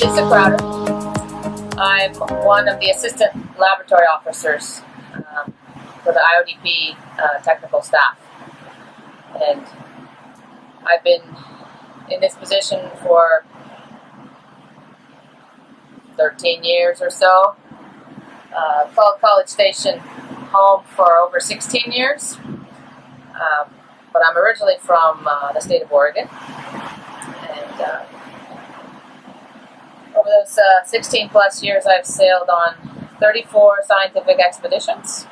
Lisa Crowder. I'm one of the assistant laboratory officers for the IODP technical staff. And I've been in this position for 13 years or so. Called College Station home for over 16 years. But I'm originally from the state of Oregon. And over those 16 plus years, I've sailed on 34 scientific expeditions,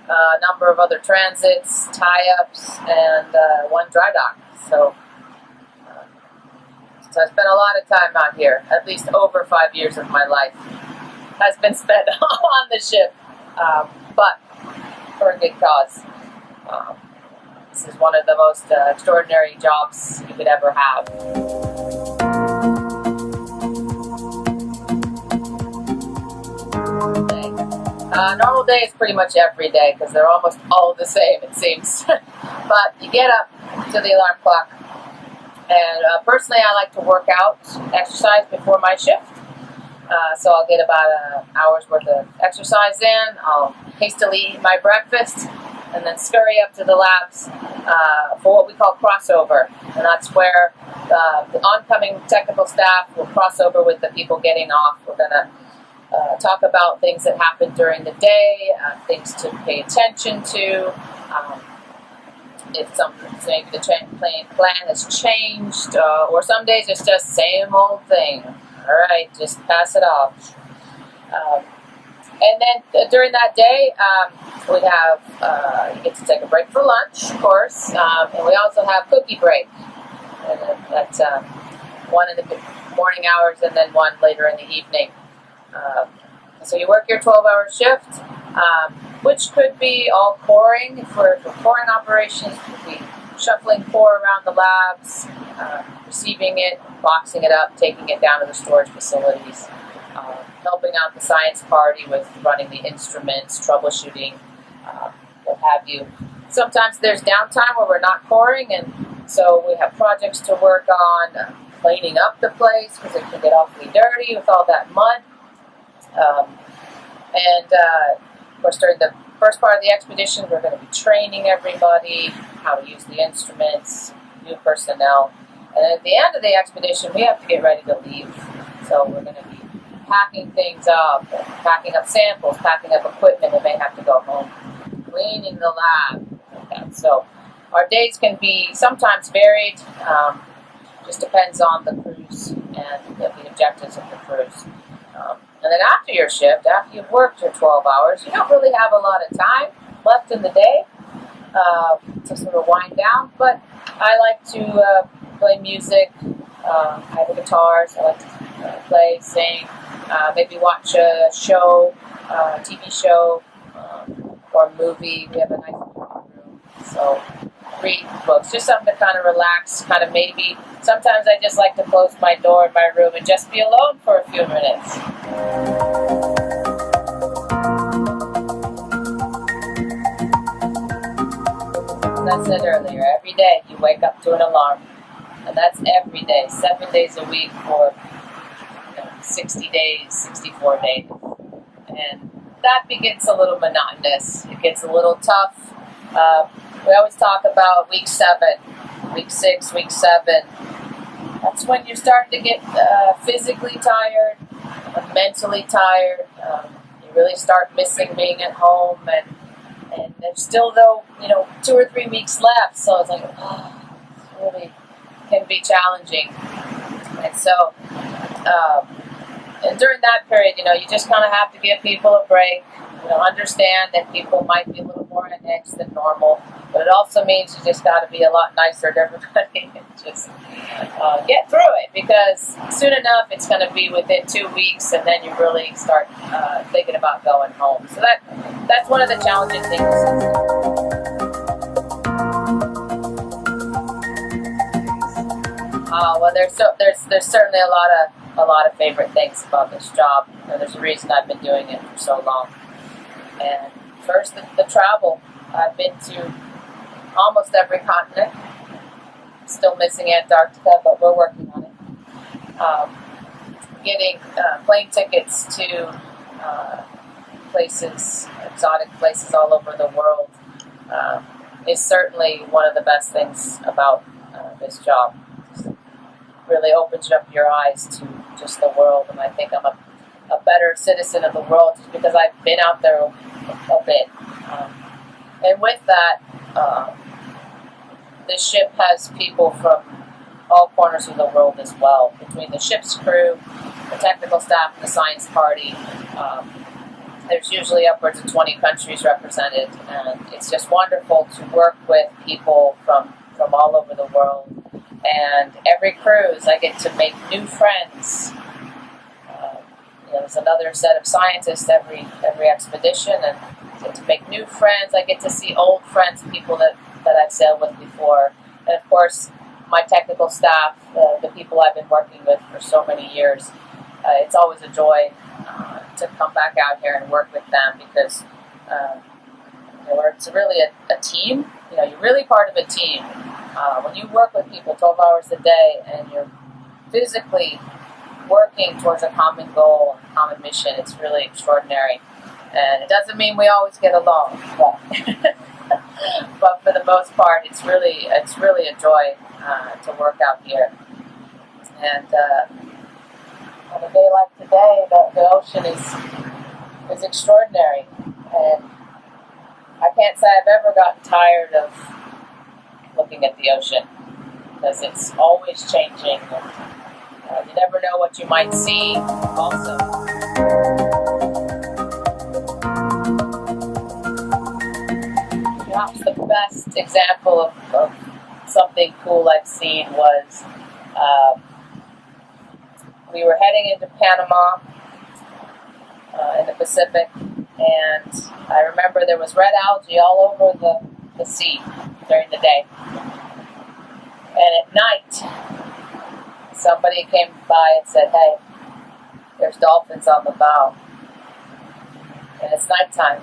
a number of other transits, tie-ups, and one dry dock. So I spent a lot of time out here. At least over 5 years of my life has been spent on the ship, but for a good cause. This is one of the most extraordinary jobs you could ever have. Normal day is pretty much every day because they're almost all the same, it seems. But you get up to the alarm clock, and personally I like to work out, exercise before my shift. So I'll get about an hour's worth of exercise in. I'll hastily eat my breakfast and then scurry up to the labs for what we call crossover. And that's where the oncoming technical staff will cross over with the people getting off. We're going to talk about things that happened during the day, things to pay attention to. If maybe the plan has changed, or some days it's just same old thing. All right, just pass it off. And then during that day, we have, you get to take a break for lunch, of course, and we also have cookie break. And that's one in the morning hours and then one later in the evening. So you work your 12-hour shift, which could be all coring for coring operations. It could be shuffling core around the labs, receiving it, boxing it up, taking it down to the storage facilities, helping out the science party with running the instruments, troubleshooting, what have you. Sometimes there's downtime where we're not coring, and so we have projects to work on, cleaning up the place because it can get awfully dirty with all that mud. Of course, during the first part of the expedition, we're going to be training everybody how to use the instruments, new personnel. And at the end of the expedition, we have to get ready to leave. So we're going to be packing things up, packing up samples, packing up equipment that may have to go home, cleaning the lab, like that. So our days can be sometimes varied. Just depends on the cruise and the objectives of the cruise. And then after your shift, after you've worked your 12 hours, you don't really have a lot of time left in the day to sort of wind down. But I like to play music. I have a guitar, so I like to play, sing, maybe watch a show, a TV show, or a movie. We have a nice room, so read books, just something to kind of relax, kind of maybe. Sometimes I just like to close my door in my room and just be alone for a few minutes. As I said earlier, every day you wake up to an alarm, and that's every day, 7 days a week for 60 days, 64 days, and that gets a little monotonous. It gets a little tough. We always talk about week 7, week 6, week 7. That's when you're starting to get physically tired, mentally tired. You really start missing being at home, and there's still, though, 2 or 3 weeks left. So it's like, it really can be challenging. And so, and during that period, you just kind of have to give people a break. Understand that people might be a little more on edge than normal, but it also means you just got to be a lot nicer to everybody and just get through it, because soon enough it's going to be within 2 weeks, and then you really start thinking about going home. So that's one of the challenging things. Well, there's certainly a lot of favorite things about this job. There's a reason I've been doing it for so long. And first, the travel. I've been to almost every continent. Still missing Antarctica, but we're working on it. getting plane tickets to places, exotic places all over the world, is certainly one of the best things about this job. It really opens up your eyes to just the world, and I think I'm a better citizen of the world just because I've been out there a bit. And with that, the ship has people from all corners of the world as well. Between the ship's crew, the technical staff, and the science party, there's usually upwards of 20 countries represented, and it's just wonderful to work with people from all over the world. And every cruise, I get to make new friends. There's another set of scientists every expedition, and get to make new friends. I get to see old friends, people that I've sailed with before, and of course my technical staff, the people I've been working with for so many years. It's always a joy to come back out here and work with them because it's really a team. You're really part of a team. When you work with people 12 hours a day and you're physically working towards a common goal and common mission, it's really extraordinary. And it doesn't mean we always get along, but for the most part, it's really a joy to work out here. And on a day like today, the ocean is extraordinary, and I can't say I've ever gotten tired of looking at the ocean because it's always changing. And, you never know what you might see. Also, perhaps the best example of something cool I've seen was we were heading into Panama in the Pacific, and I remember there was red algae all over the sea during the day. And at night, somebody came by and said, "Hey, there's dolphins on the bow." And it's nighttime.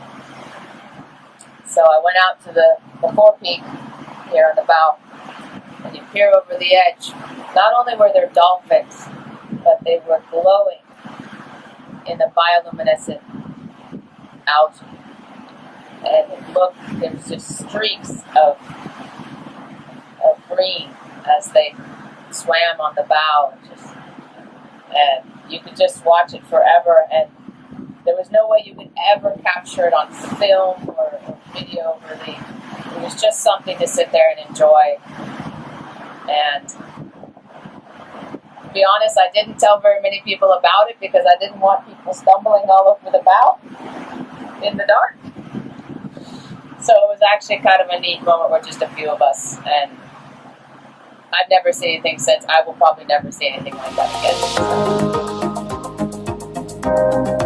So I went out to the forepeak here on the bow, and you peer over the edge. Not only were there dolphins, but they were glowing in the bioluminescent algae. And there was just streaks of green as they swam on the bow. And you could just watch it forever, and there was no way you could ever capture it on film or video really. It was just something to sit there and enjoy. And to be honest, I didn't tell very many people about it because I didn't want people stumbling all over the bow in the dark. So it was actually kind of a neat moment where just a few of us, and I've never seen anything since. I will probably never see anything like that again.